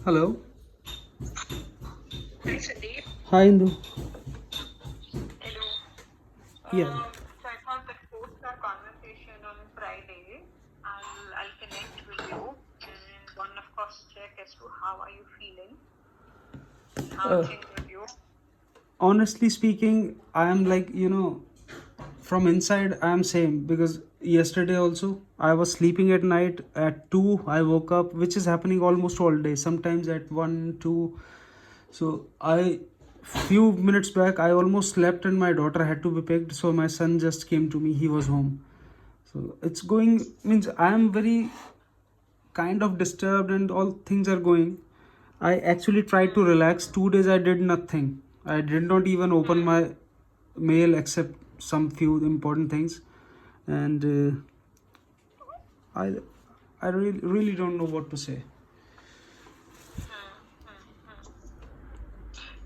Hello. Hi, Sandeep. Hi, Indu. Hello. Yeah. So I thought that post our conversation on Friday, I'll connect with you and one of course check as to how are you feeling and how Uh, things with you. Honestly speaking, I am like, from inside, I am same because yesterday also I was sleeping at night at 2. I woke up, which is happening almost all day, sometimes at 1, 2. So few minutes back, I almost slept and my daughter had to be picked. So my son just came to me. He was home. So it's going, means I am very kind of disturbed and all things are going. I actually tried to relax. 2 days I did nothing. I did not even open my mail except some few important things, and I I really don't know what to say.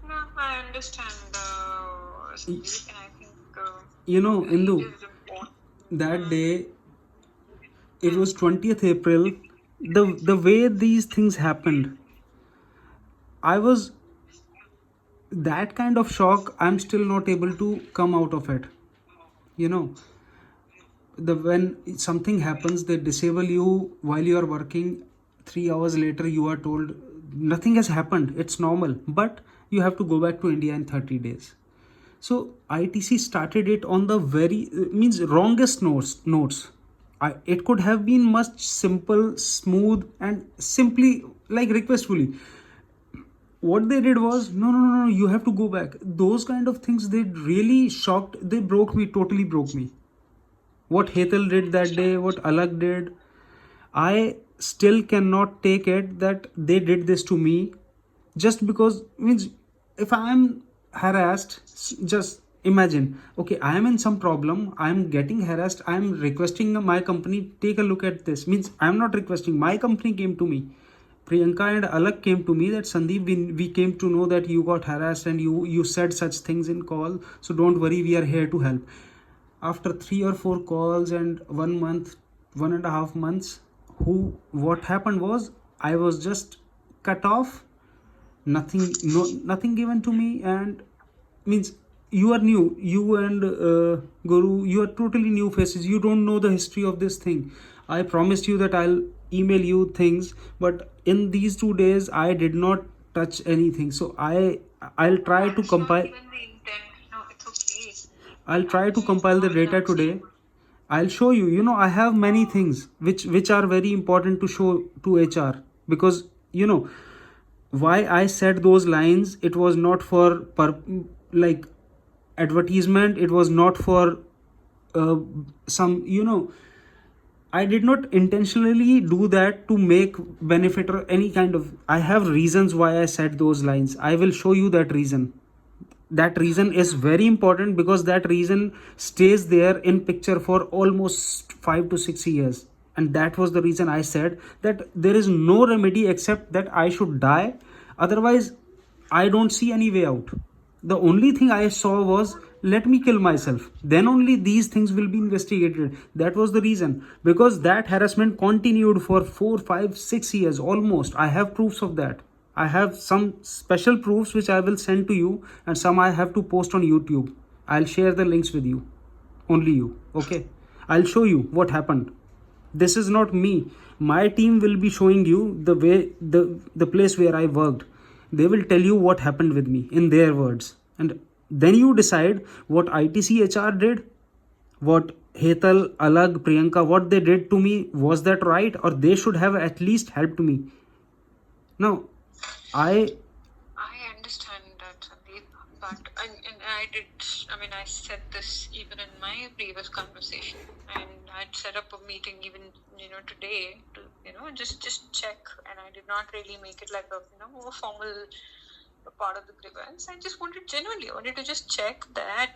No, I understand, Sandeep, and I think it Indu, is important. that Hmm. day it was 20th April. The way these things happened, I was that kind of shock. I'm still not able to come out of it. You know, when something happens, they disable you while you are working. 3 hours later you are told nothing has happened, it's normal, but you have to go back to India in 30 days. So ITC started it on the very means wrongest notes. It could have been much simple, smooth, and simply like requestfully. What they did was, no, no, no, no, you have to go back. Those kind of things, they really shocked, they broke me, totally broke me. What Hetal I did that day, understand. what Alag did, I still cannot take it that they did this to me just because, means if I am harassed, just imagine, okay, I am in some problem, I am getting harassed, I am requesting my company, take a look at this. Means I am not requesting, my company came to me. Priyanka and Alak came to me that Sandeep, we came to know that you got harassed and you said such things in call. So don't worry, we are here to help. After 3 or 4 calls and 1 month, 1.5 months, what happened was I was just cut off. Nothing, no, nothing given to me. And means you are new, you and Guru, you are totally new faces, you don't know the history of this thing. I promised you that I'll email you things, but in these 2 days I did not touch anything. So I'll No, try to it's not compile. even the intent. No, it's okay. I'll try to Actually, compile the what data I'm saying. today. I'll show you. I have many things which are very important to show to HR, because why I said those lines. It was not for like advertisement. It was not for uh, some. I did not intentionally do that to make benefit or any kind of. I have reasons why I said those lines. I will show you that reason. That reason is very important because that reason stays there in picture for almost 5 to 6 years. And that was the reason I said that there is no remedy except that I should die. Otherwise, I don't see any way out. The only thing I saw was, let me kill myself, then only these things will be investigated. That was the reason, because that harassment continued for 4, 5, 6 years almost. I have proofs of that. I have some special proofs which I will send to you, and some I have to post on YouTube. I'll share the links with you. Only you. Okay? I'll show you what happened. This is not me. My team will be showing you the way, the place where I worked. They will tell you what happened with me in their words. And then you decide what ITC HR did, what Hetal, Alag, Priyanka, what they did to me. Was that right? Or they should have at least helped me. Now, I I understand that, Sandeep, but and I did. I mean, I said this even in my previous conversation, and I'd set up a meeting even today to just check, and I did not really make it like a formal part of the grievance. I just genuinely wanted to just check that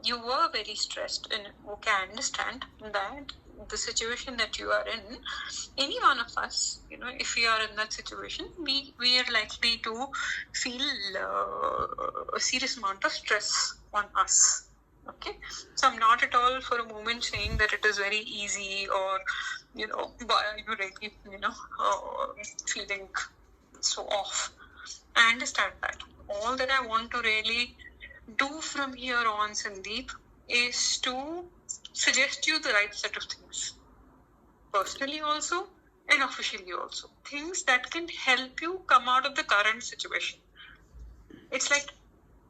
you were very stressed, and okay, I understand that the situation that you are in, any one of us, if we are in that situation, we are likely to feel a serious amount of stress on us. Okay, so I'm not at all for a moment saying that it is very easy or really feeling so off. I understand that. All that I want to really do from here on, Sandeep, is to suggest you the right set of things. Personally also and officially also. Things that can help you come out of the current situation. It's like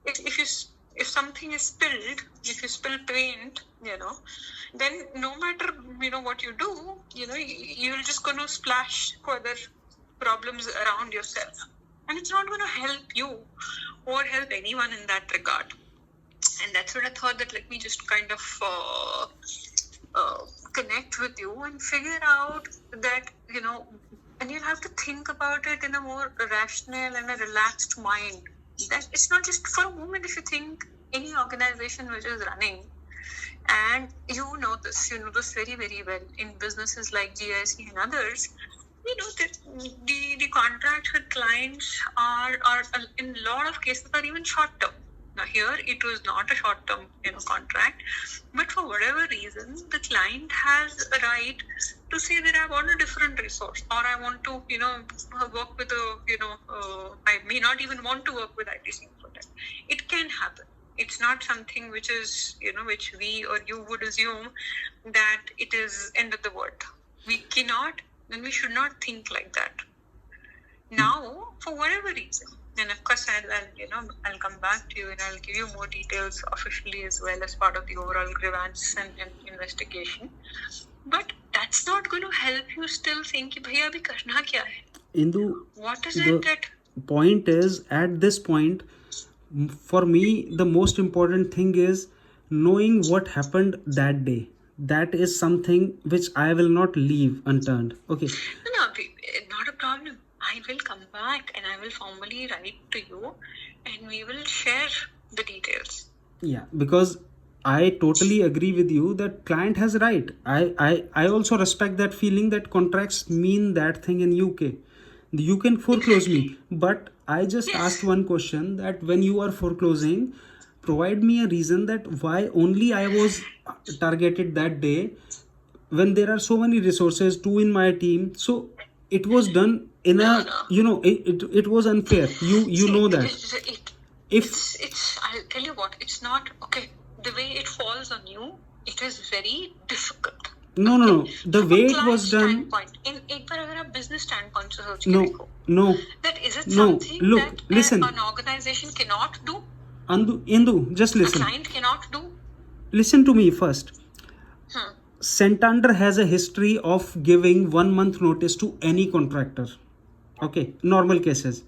if something is spilled, if you spill paint, then no matter what you do, you're just going to splash further problems around yourself, and it's not going to help you or help anyone in that regard. And that's what I thought, that let me just kind of connect with you and figure out that, and you'll have to think about it in a more rational and a relaxed mind. That it's not just for a moment. If you think any organization which is running, and you know this very, very well in businesses like GIC and others, that the contracts with clients are in a lot of cases are even short term. Now here it was not a short term contract, but for whatever reason the client has a right to say that I want a different resource, or I want to work with I may not even want to work with ITC for that. It can happen. It's not something which is which we or you would assume that it is end of the world. We cannot and we should not think like that. Now, for whatever reason, and of course I'll come back to you and I'll give you more details officially as well as part of the overall grievance and investigation. But that's not going to help you still think कि भैया अभी करना क्या है? Indu, what is it that point is, at this point, for me the most important thing is knowing what happened that day. That is something which I will not leave unturned. Okay. No, not a problem. I will come back and I will formally write to you and we will share the details. Yeah, because I totally agree with you that client has right. I also respect that feeling that contracts mean that thing in UK. You can foreclose me, but I just asked one question, that when you are foreclosing, provide me a reason that why only I was targeted that day, when there are so many resources, two in my team. So it was done in it was unfair. You know that. I'll tell you what, it's not okay. The way it falls on you, it is very difficult. No. The way it was done. In एक बार अगर आप business standpoint से सोच के No, देखो, no. that is it No, something look, that listen. an organization cannot do? Indu, just A listen. client cannot do? Listen to me first. Santander has a history of giving 1 month notice to any contractor. Okay, normal cases.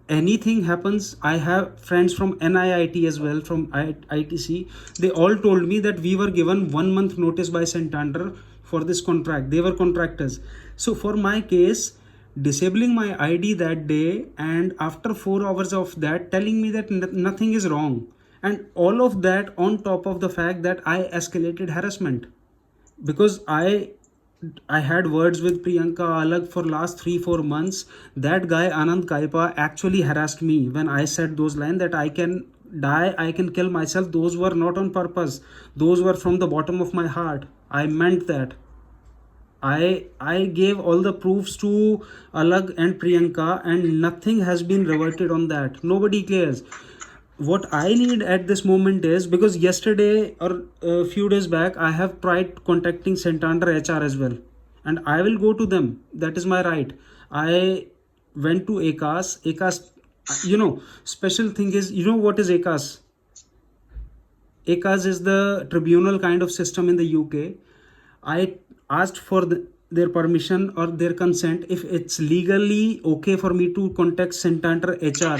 Anything happens, I have friends from NIIT as well, from ITC. They all told me that we were given 1 month notice by Santander for this contract. They were contractors. So for my case, disabling my ID that day, and after 4 hours of that, telling me that nothing is wrong, and all of that on top of the fact that I escalated harassment, because I had words with Priyanka Alag for last 3-4 months. That guy Anand Kaipa actually harassed me when I said those lines that I can die, I can kill myself. Those were not on purpose. Those were from the bottom of my heart. I meant that. I gave all the proofs to Alag and Priyanka, and nothing has been reverted on that. Nobody cares. What I need at this moment is, because yesterday or a few days back I have tried contacting Santander HR as well, and I will go to them. That is my right. I went to ACAS. ACAS, special thing is, what is ACAS? ACAS is the tribunal kind of system in the UK. I asked for their permission or their consent if it's legally okay for me to contact Santander HR.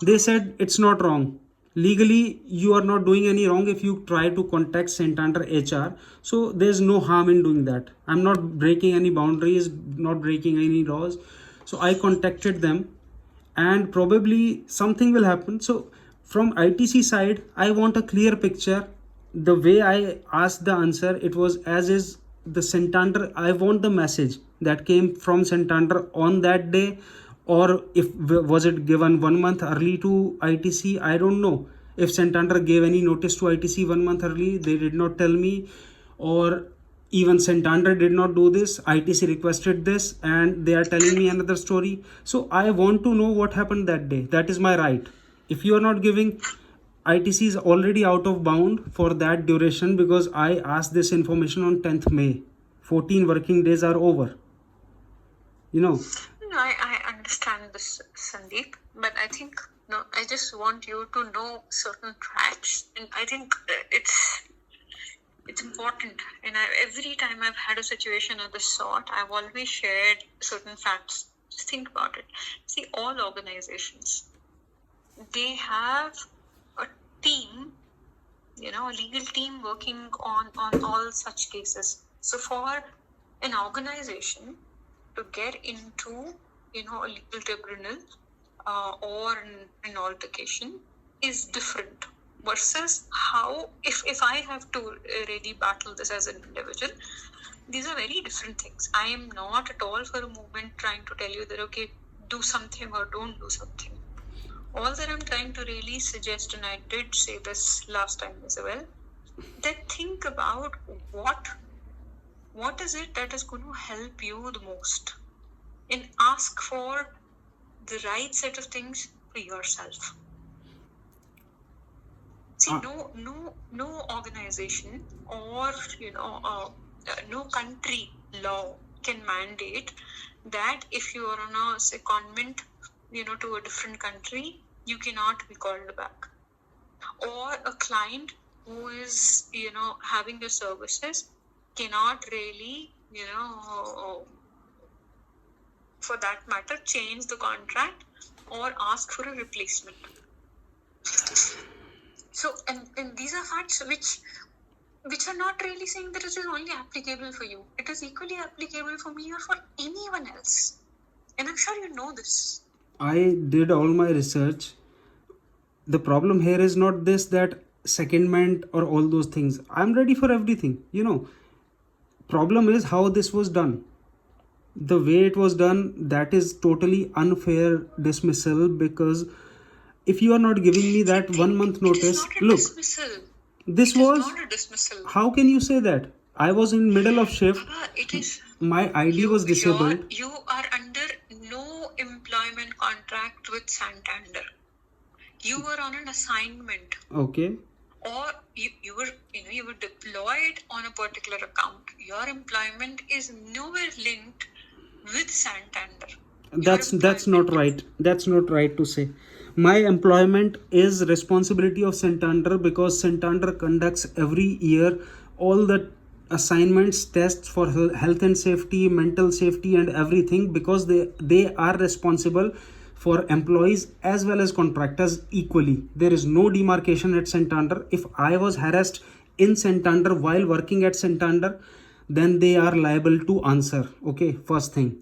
They said it's not wrong. Legally, you are not doing any wrong if you try to contact Santander HR. So there's no harm in doing that. I'm not breaking any boundaries, not breaking any laws. So I contacted them, and probably something will happen. So from ITC side, I want a clear picture. The way I asked the answer, it was as is the Santander. I want the message that came from Santander on that day, or if was it given 1 month early to ITC. I don't know if Santander gave any notice to ITC 1 month early. They did not tell me, or Even Santander did not do this. ITC requested this, and they are telling me another story. So I want to know what happened that day. That is my right. If you are not giving, ITC is already out of bound for that duration because I asked this information on 10th May. 14 working days are over. You know. No, I understand this, Sandeep, but I think no, I just want you to know certain facts, and I think it's important. And every time I've had a situation of this sort, I've always shared certain facts. Just think about it. See, all organizations, they have a team, a legal team working on all such cases. So for an organization to get into, a legal tribunal or an altercation is different versus how, if I have to really battle this as an individual, these are very different things. I am not at all for a moment trying to tell you that, okay, do something or don't do something. All that I'm trying to really suggest, and I did say this last time as well, that think about what is it that is going to help you the most, and ask for the right set of things for yourself. See, no organization or no country law can mandate that if you are on a secondment, to a different country, you cannot be called back. Or a client who is, having your services cannot really, for that matter, change the contract or ask for a replacement. So, and these are facts which are not really saying that it is only applicable for you. It is equally applicable for me or for anyone else. And I'm sure you know this. I did all my research. The problem here is not this, that secondment or all those things. I'm ready for everything. Problem is how this was done. The way it was done, that is totally unfair dismissal, because if you are not giving me that 1 month notice, look, this was not a dismissal. How can you say that? I was in middle of shift. It is. My ID was disabled. You are under no employment contract with Santander. You were on an assignment. Okay. Or you were deployed on a particular account. Your employment is nowhere linked with Santander. That's not right. That's not right to say. My employment is responsibility of Santander, because Santander conducts every year all the assignments, tests for health and safety, mental safety, and everything, because they are responsible for employees as well as contractors equally. There is no demarcation at Santander. If I was harassed in Santander while working at Santander, then they are liable to answer. Okay, first thing.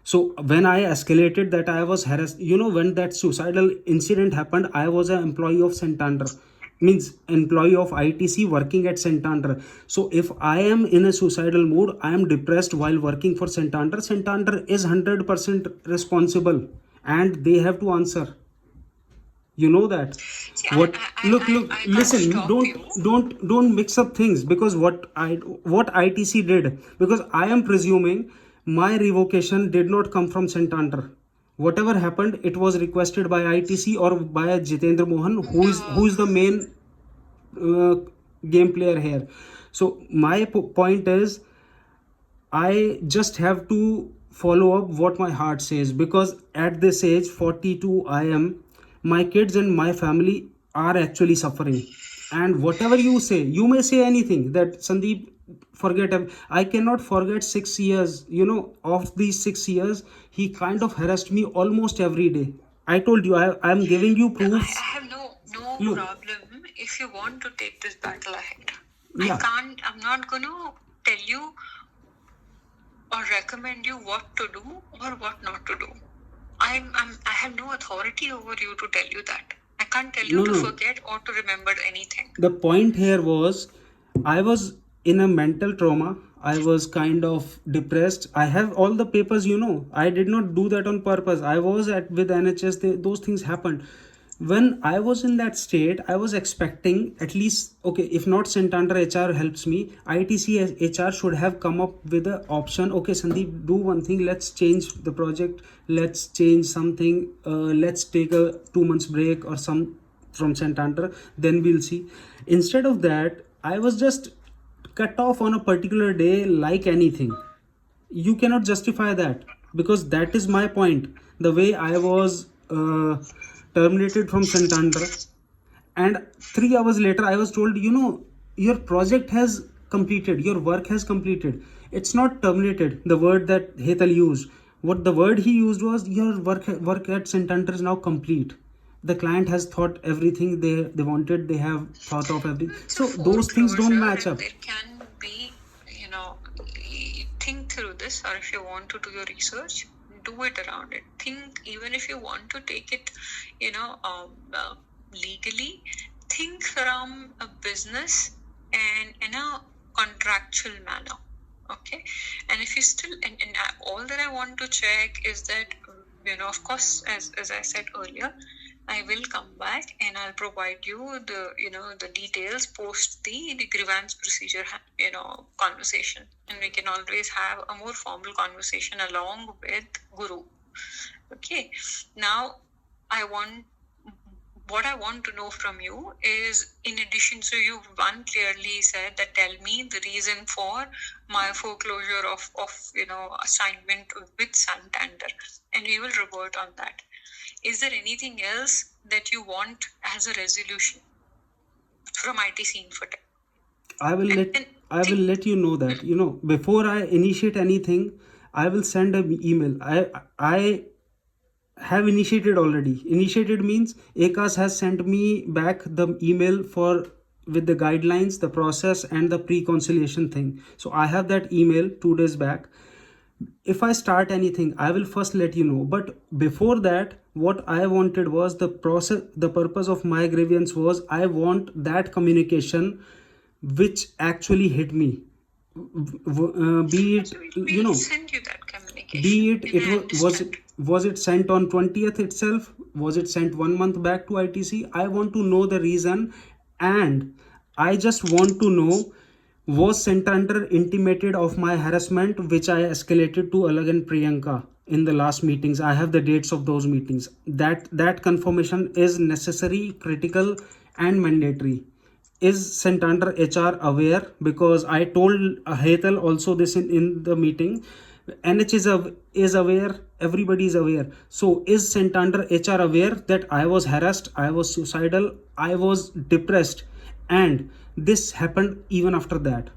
So when I escalated that I was harassed, when that suicidal incident happened, I was an employee of Santander, means employee of ITC working at Santander. So if I am in a suicidal mood, I am depressed while working for Santander, Santander is 100% responsible and they have to answer. You know that. See, Look, I listen, stop don't mix up things, because what ITC did, because I am presuming my revocation did not come from Santander. Whatever happened, it was requested by ITC or by Jitendra Mohan, who is the main game player here. So my point is, I just have to follow up what my heart says, because at this age, 42, I am, my kids and my family are actually suffering. And whatever you say, you may say anything that Sandeep, forget him. I cannot forget 6 years. Of these 6 years, he kind of harassed me almost every day. I told you, I am giving you proofs. I have no problem if you want to take this battle ahead. Yeah. I'm not going to tell you or recommend you what to do or what not to do. I have no authority over you to tell you that. I can't tell you to forget or to remember anything. The point here was, I was in a mental trauma. I was kind of depressed. I have all the papers, I did not do that on purpose. I was with NHS. Those things happened. When I was in that state, I was expecting at least, okay, if not Santander HR helps me, ITC HR should have come up with an option. Okay, Sandeep, do one thing. Let's change the project. Let's change something. Let's take a 2 months break or some from Santander. Then we'll see. Instead of that, I was just cut off on a particular day like anything. You cannot justify that, because that is my point. The way I was terminated from Santander, and 3 hours later I was told, your project has completed, your work has completed. It's not terminated, the word that Hetal used. What the word he used was, your work at Santander is now complete. The client has thought everything they wanted, they have thought of everything. It's a So those things don't foreclosure, match and up. there can be, think through this, or if you want to do your research, do it around it. Think, even if you want to take it, legally, think from a business and in a contractual manner. Okay, and if you still, and all that I want to check is that, of course, as I said earlier, I will come back and I'll provide you the details post the grievance procedure, conversation, and we can always have a more formal conversation along with Guru. Okay, now what I want to know from you is, in addition, so you one clearly said that, tell me the reason for my foreclosure of assignment with Santander, and we will revert on that. Is there anything else that you want as a resolution from ITC Infotech? I will let you know that, before I initiate anything, I will send an email. I have initiated already. Initiated means ACAS has sent me back the email for with the guidelines, the process, and the pre-conciliation thing. So I have that email 2 days back. If I start anything, I will first let you know. But before that, what I wanted was the process. The purpose of my grievance was, I want that communication which actually hit me. Be it, We'll send you that communication. be it it sent on 20th itself, was it sent 1 month back to ITC? I want to know the reason, and I just want to know, was Santander intimated of my harassment which I escalated to Alag and Priyanka in the last meetings? I have the dates of those meetings. That confirmation is necessary, critical, and mandatory. Is Santander HR aware? Because I told Hetal also this in the meeting. NH is aware, everybody is aware. So is Santander HR aware that I was harassed, I was suicidal, I was depressed, and this happened even after that?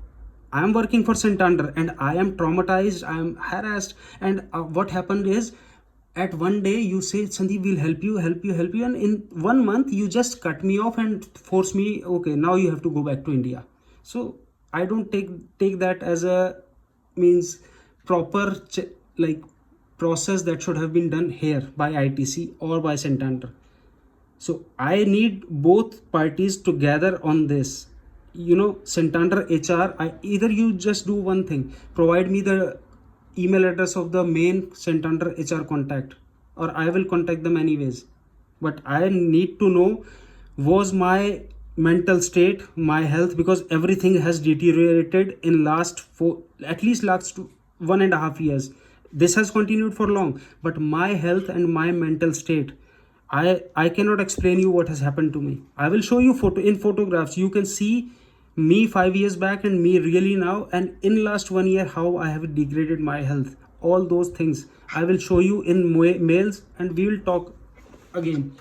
I am working for Santander and I am traumatized, I am harassed, and what happened is, at one day you say, Sandeep, we'll help you, and in 1 month you just cut me off and force me, okay, now you have to go back to India. So I don't take that as a means proper like process that should have been done here by ITC or by Santander. So I need both parties together on this. Santander HR, either you just do one thing, provide me the email address of the main Santander HR contact, or I will contact them anyways. But I need to know, was my mental state, my health, because everything has deteriorated in at least last 1.5 years. This has continued for long, but my health and my mental state, I cannot explain you what has happened to me. I will show you photographs. You can see me 5 years back and me really now, and in last 1 year how I have degraded my health. All those things I will show you in mails, and we will talk again.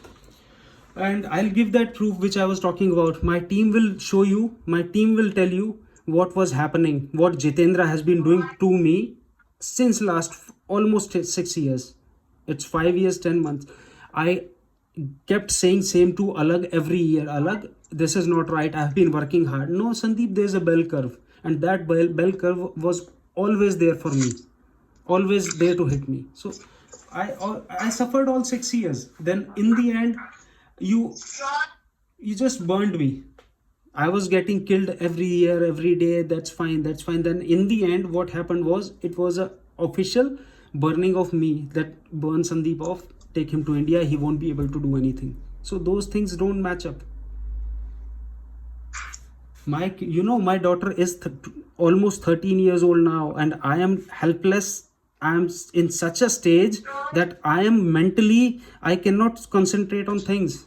And I'll give that proof which I was talking about. My team will show you. My team will tell you what was happening, what Jitendra has been doing to me since last almost 6 years. It's 5 years, 10 months. I kept saying same to Alag every year. Alag, this is not right. I have been working hard. No, Sandeep, there's a bell curve. And that bell curve was always there for me. Always there to hit me. So I suffered all 6 years. Then in the end, you just burned me. I was getting killed every year, every day. That's fine. Then in the end, what happened was, it was a official burning of me, that burn Sandeep off, take him to India. He won't be able to do anything. So those things don't match up. My daughter is almost 13 years old now, and I am helpless. I am in such a stage that I am mentally, I cannot concentrate on things.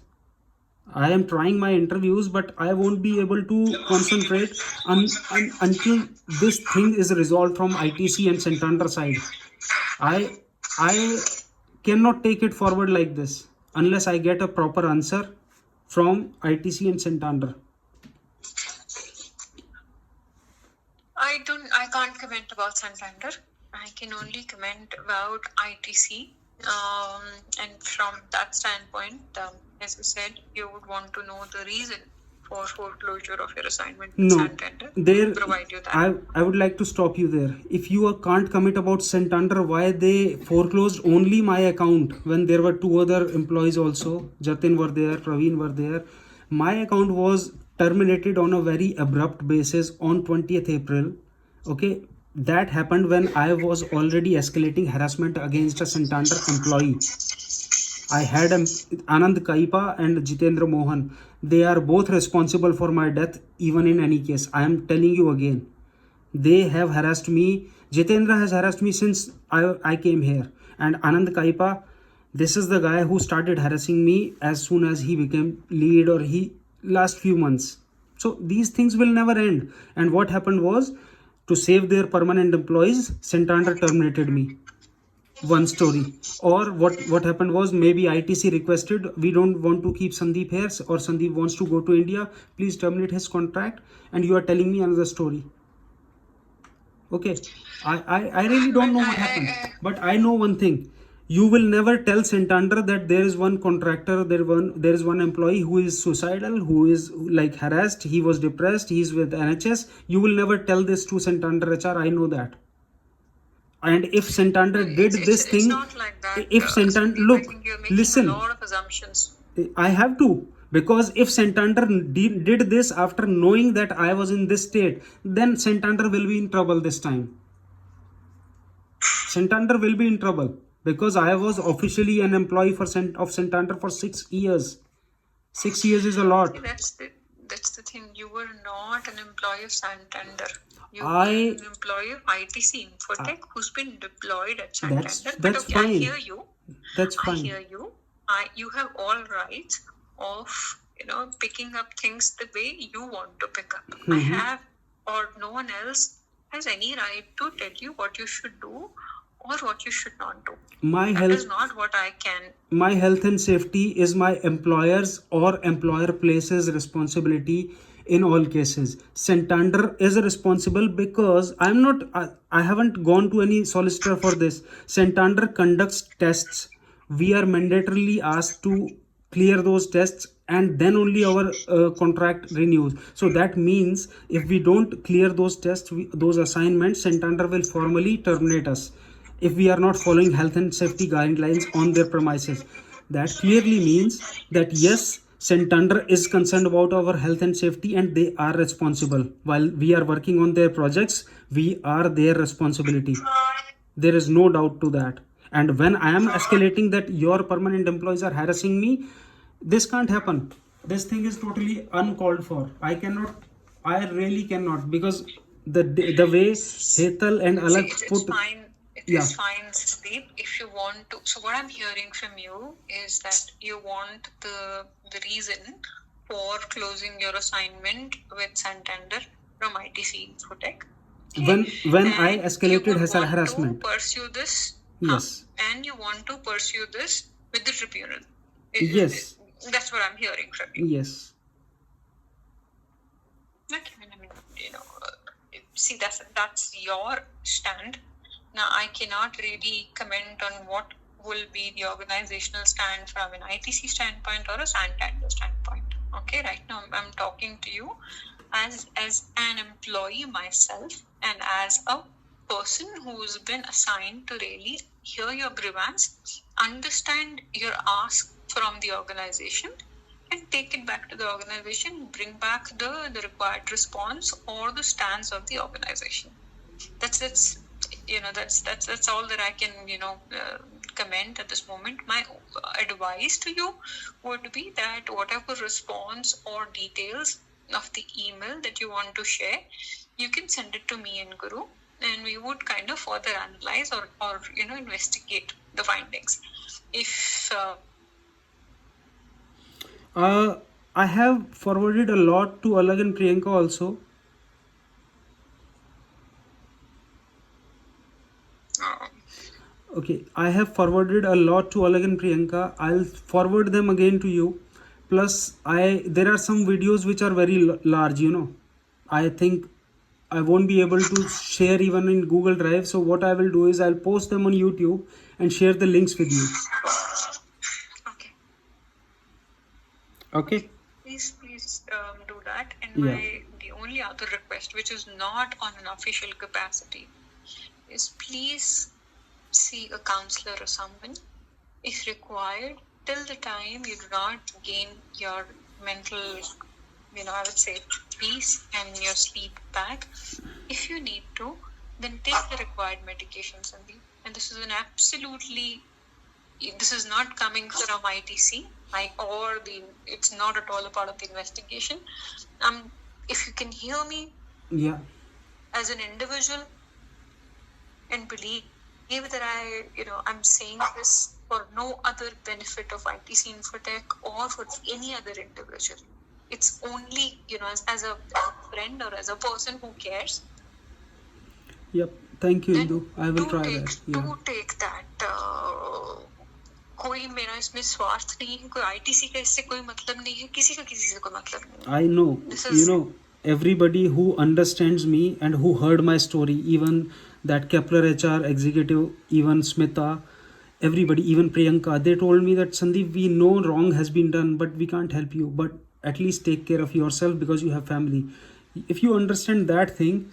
I am trying my interviews, but I won't be able to concentrate until this thing is resolved from ITC and Santander side. I i cannot take it forward like this unless I get a proper answer from ITC and Santander. I can't comment about Santander. I can only comment about ITC. And from that standpoint, as you said, you would want to know the reason for foreclosure of your assignment with No, Santander. there We'll provide you that. I would like to stop you there. If you can't commit about Santander, why they foreclosed only my account when there were two other employees also? Jatin were there, Praveen were there. My account was terminated on a very abrupt basis on 20th April. Okay, that happened when I was already escalating harassment against a Santander employee. I had Anand Kaipa and Jitendra Mohan. They are both responsible for my death, even in any case. I am telling you again. They have harassed me. Jitendra has harassed me since I came here. And Anand Kaipa, this is the guy who started harassing me as soon as he became lead, or he last few months. So these things will never end. And what happened was, to save their permanent employees, Santander terminated me. One story. Or what happened was, maybe ITC requested, we don't want to keep Sandeep here, or Sandeep wants to go to India, please terminate his contract, and you are telling me another story. Okay, I really don't know what happened, but I know one thing. You will never tell Santander that there is one contractor, there is one employee who is suicidal, who is like harassed, he was depressed, he is with NHS. You will never tell this to Santander HR. I know that. And if Santander did this thing, it's not like that. if Santander, look, I think you're making listen, a lot of assumptions. I have to, because if Santander did this after knowing that I was in this state, then Santander will be in trouble this time. Santander will be in trouble because I was officially an employee of Santander for 6 years. 6 years is a lot. See, that's the thing. You were not an employee of Santander. You were an employee of ITC Infotech who's been deployed at Santander. That's okay, fine. I hear you. That's fine. I hear you. You have all rights of picking up things the way you want to pick up. I have, or no one else has any right to tell you what you should do or what you should not do. That is not what I can. My health and safety is my employer's or employer places responsibility in all cases. Santander is responsible because I haven't gone to any solicitor for this. Santander conducts tests. We are mandatorily asked to clear those tests, and then only our contract renews. So that means if we don't clear those tests, those assignments, Santander will formally terminate us if we are not following health and safety guidelines on their premises. That clearly means that yes, Santander is concerned about our health and safety, and they are responsible. While we are working on their projects, we are their responsibility. There is no doubt to that. And when I am escalating that your permanent employees are harassing me, this can't happen. This thing is totally uncalled for. I really cannot, because the way Hetal and Alag put... It is fine, Sandeep, if you want to. So what I'm hearing from you is that you want the reason for closing your assignment with Santander from ITC Infotech. When I escalated harassment. To pursue this. Yes. And you want to pursue this with the tribunal. Yes. That's what I'm hearing from you. Yes. Okay, I mean, see, that's your stand. Now, I cannot really comment on what will be the organizational stand from an ITC standpoint or a Santander standpoint. Okay, right now I'm talking to you as an employee myself and as a person who's been assigned to really hear your grievance, understand your ask from the organization, and take it back to the organization, bring back the required response or the stance of the organization. That's all that I can comment at this moment. My advice to you would be that whatever response or details of the email that you want to share, you can send it to me and Guru, and we would kind of further analyze or investigate the findings. If I have forwarded a lot to Alag and Priyanka also. Okay, I have forwarded a lot to Alag and Priyanka. I'll forward them again to you. Plus, there are some videos which are very large. I think I won't be able to share even in Google Drive. So what I will do is I'll post them on YouTube and share the links with you. Okay. Okay. Please do that. And Yeah. the only other request, which is not on an official capacity, is please see a counselor or someone if required till the time you do not gain your mental, I would say, peace and your sleep back. If you need to, then take the required medications. And this is this is not coming from ITC it's not at all a part of the investigation. If you can hear me, Yeah. as an individual, and believe that I'm saying this for no other benefit of ITC Infotech or for any other individual. It's only, as a friend or as a person who cares. Yep. Thank you, Indu. I will try that. Yeah. Do take that. कोई मेरा इसमें स्वार्थ नहीं है, कोई ITC का इससे कोई मतलब नहीं है, किसी का किसी से कोई मतलब नहीं है. I know, everybody who understands me and who heard my story, even that Kepler HR executive, even Smita, everybody, even Priyanka, they told me that Sandeep, we know wrong has been done, but we can't help you. But at least take care of yourself because you have family. If you understand that thing,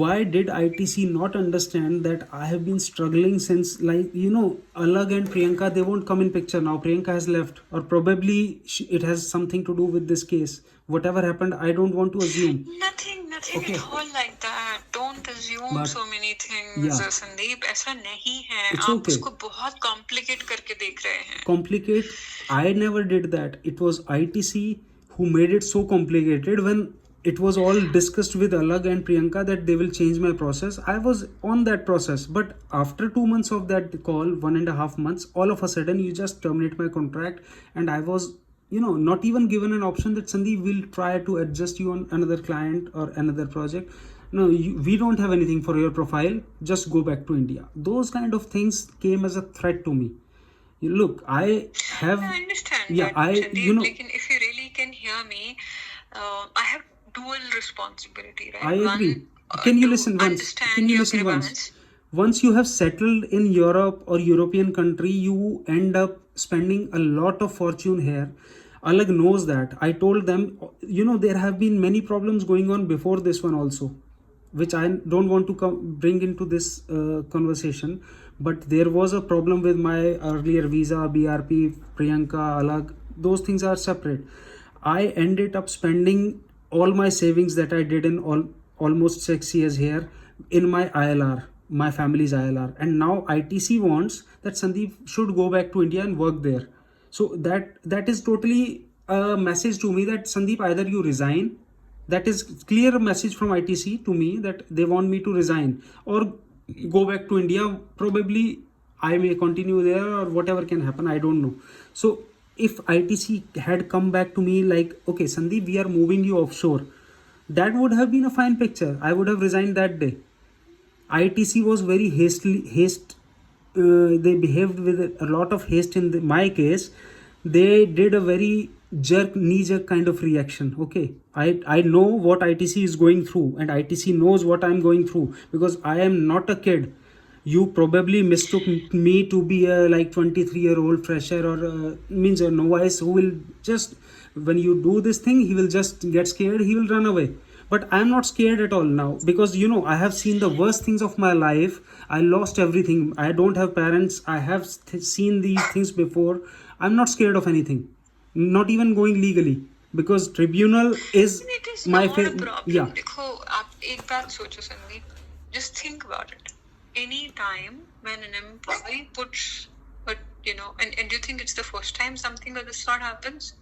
why did ITC not understand that I have been struggling since, Alag and Priyanka, they won't come in picture now. Priyanka has left, or probably it has something to do with this case. Whatever happened, I don't want to assume. Nothing okay. At all like that. Don't assume so many things, Sandeep. ऐसा नहीं है. It's आप okay. उसको बहुत complicate करके देख रहे हैं. Complicate? I never did that. It was ITC who made it so complicated when it was all discussed with Alag and Priyanka that they will change my process. I was on that process, but after 2 months of that call, 1.5 months, all of a sudden you just terminate my contract, and I was not even given an option that Sandeep will try to adjust you on another client or another project. No, we don't have anything for your profile, just go back to India. Those kind of things came as a threat to me. Look, I understand that, Sandeep, if you really can hear me, I have dual responsibility, right? I agree. Can you listen once? Can you listen once? Once you have settled in Europe or European country, you end up spending a lot of fortune here. Alag knows that. I told them, there have been many problems going on before this one also, which I don't want to bring into this conversation. But there was a problem with my earlier visa, BRP, Priyanka, Alag. Those things are separate. I ended up spending all my savings that I did in almost 6 years here in my ILR, my family's ILR. And now ITC wants that Sandeep should go back to India and work there. So that is totally a message to me that Sandeep, either you resign. That is clear message from ITC to me that they want me to resign or go back to India. Probably I may continue there or whatever can happen. I don't know. So if ITC had come back to me like, okay, Sandeep, we are moving you offshore, that would have been a fine picture. I would have resigned that day. ITC was very they behaved with a lot of haste in my case. They did a very knee-jerk kind of reaction. Okay, I know what ITC is going through, and ITC knows what I'm going through because I am not a kid. You probably mistook me to be a 23-year-old fresher or means a novice who will just, when you do this thing, he will just get scared, he will run away. But I'm not scared at all now because I have seen the worst things of my life. I lost everything. I don't have parents. I have seen these things before. I'm not scared of anything, not even going legally, because tribunal is my favorite. Yeah. देखो, आप एक बात सोचो Sandeep. Just think about it. Any time when an employee puts and do you think it's the first time something of this sort happens?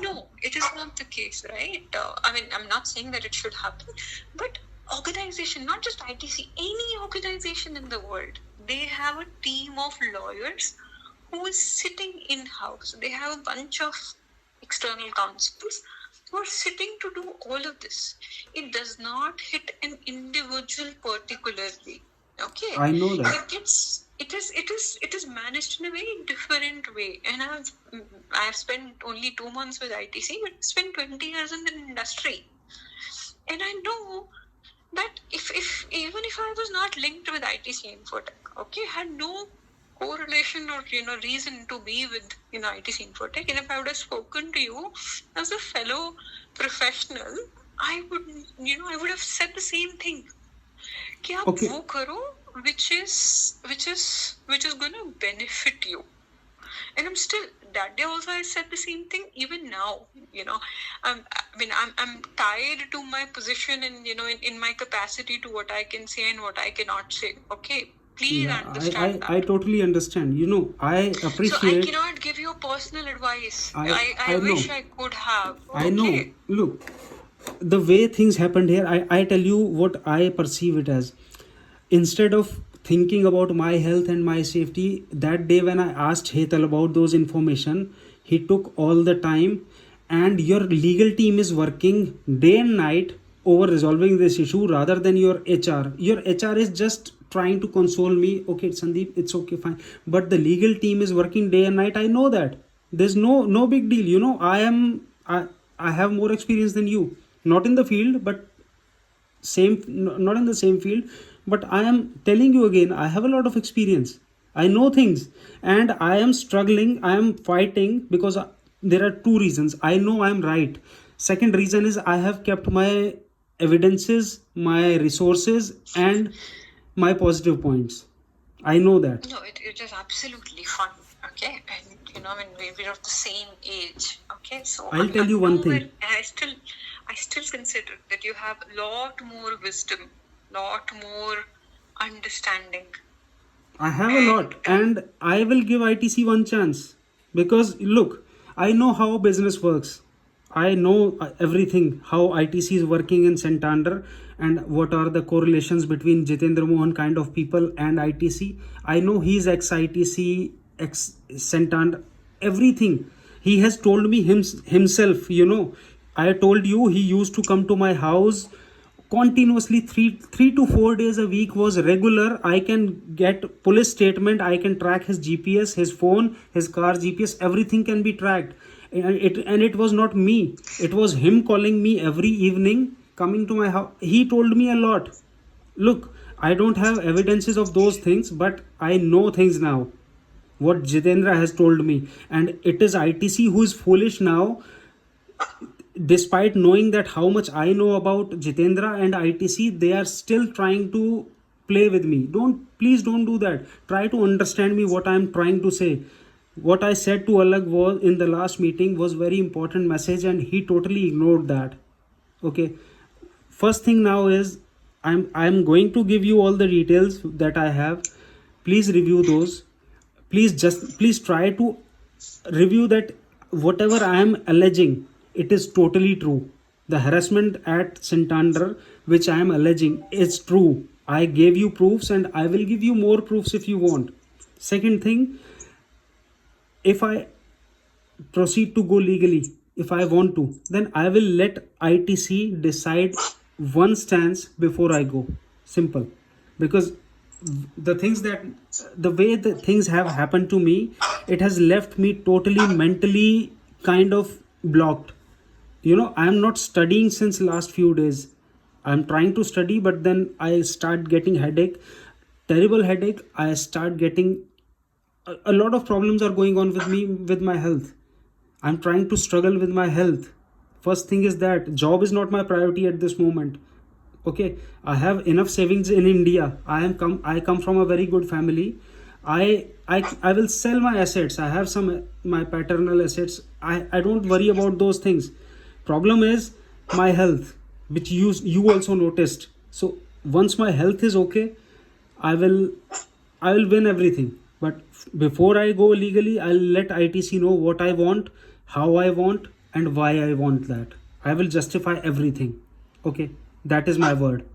No, it is not the case, right? I mean, I'm not saying that it should happen, but organization, not just ITC, any organization in the world, they have a team of lawyers who is sitting in house. They have a bunch of external counsels who are sitting to do all of this. It does not hit an individual particularly. Okay, I know that. it is managed in a very different way. And I've spent only 2 months with ITC, but spent 20 years in the industry, and I know that if even if I was not linked with ITC Infotech, okay, had no correlation or reason to be with ITC Infotech, and if I would have spoken to you as a fellow professional, I would have said the same thing. कि आप Okay. वो करो which is gonna benefit you. And I'm still, that day also I said the same thing. Even now, I'm tied to my position and in my capacity to what I can say and what I cannot say. Okay, please Yeah, understand I totally understand. I that. So I appreciate. cannot give you personal advice. I I wish know. I could have. I know. Okay. Look, the way things happened here, I tell you what I perceive it as. Instead of thinking about my health and my safety, that day when I asked Hetal about those information, he took all the time, and your legal team is working day and night over resolving this issue rather than your HR. Your HR is just trying to console me. Okay, Sandeep, it's okay, fine. But the legal team is working day and night. I know that. There's no big deal. I have more experience than you. Not in the field, but not in the same field, but I am telling you again, I have a lot of experience. I know things, and I am struggling, I am fighting because there are two reasons. I know I am right. Second reason is I have kept my evidences, my resources, and my positive points. I know that. No, it is absolutely fun. Okay, and we're of the same age. Okay, so I'll tell you one thing. I still consider that you have a lot more wisdom, lot more understanding. I have a lot, and I will give ITC one chance because look, I know how business works. I know everything how ITC is working in Santander and what are the correlations between Jitendra Mohan kind of people and ITC. I know he's ex ITC, ex Santander, everything. He has told me himself. I told you he used to come to my house continuously. Three to 4 days a week was regular. I can get police statement, I can track his GPS, his phone, his car GPS, everything can be tracked. And it was not me, it was him calling me every evening, coming to my house. He told me a lot. Look, I don't have evidences of those things, but I know things now, what Jitendra has told me. And it is ITC who is foolish now, despite knowing that how much I know about Jitendra and ITC, they are still trying to play with me. Please don't do that. Try to understand me what I am trying to say. What I said to Alag was in the last meeting was very important message, and he totally ignored that. Okay. First thing now is I'm going to give you all the details that I have. Please review those. Please try to review that whatever I am alleging, it is totally true. The harassment at Santander, which I am alleging, is true. I gave you proofs, and I will give you more proofs if you want. Second thing, if I proceed to go legally, if I want to, then I will let ITC decide one stance before I go. Simple. Because the way the things have happened to me, it has left me totally mentally kind of blocked. I am not studying since last few days. I'm trying to study, but then I start getting headache, terrible headache. I start getting a lot of problems are going on with me with my health. I'm trying to struggle with my health. First thing is that job is not my priority at this moment. Okay, I have enough savings in India. I come from a very good family. I will sell my assets. I have some my paternal assets. I don't worry about those things. Problem is my health, which you also noticed. So once my health is okay, I will I will win everything. But before I go legally, I'll let ITC know what I want, how I want, and why I want that. I will justify everything. Okay, that is my word.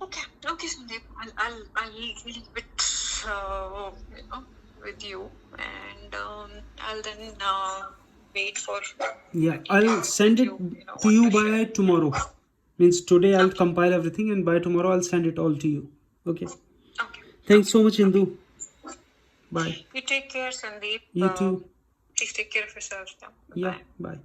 Okay, okay, Sandeep. I'll leave it, with you, and I'll then wait for Yeah, the I'll details that send it you to want you to share. by tomorrow. Means today I'll Okay, compile everything, and by tomorrow I'll send it all to you. Okay. okay, Thanks okay, so much, okay. Indu. Bye. You take care, Sandeep. You too. Please take care of yourself. Yeah. Yeah, Bye. bye.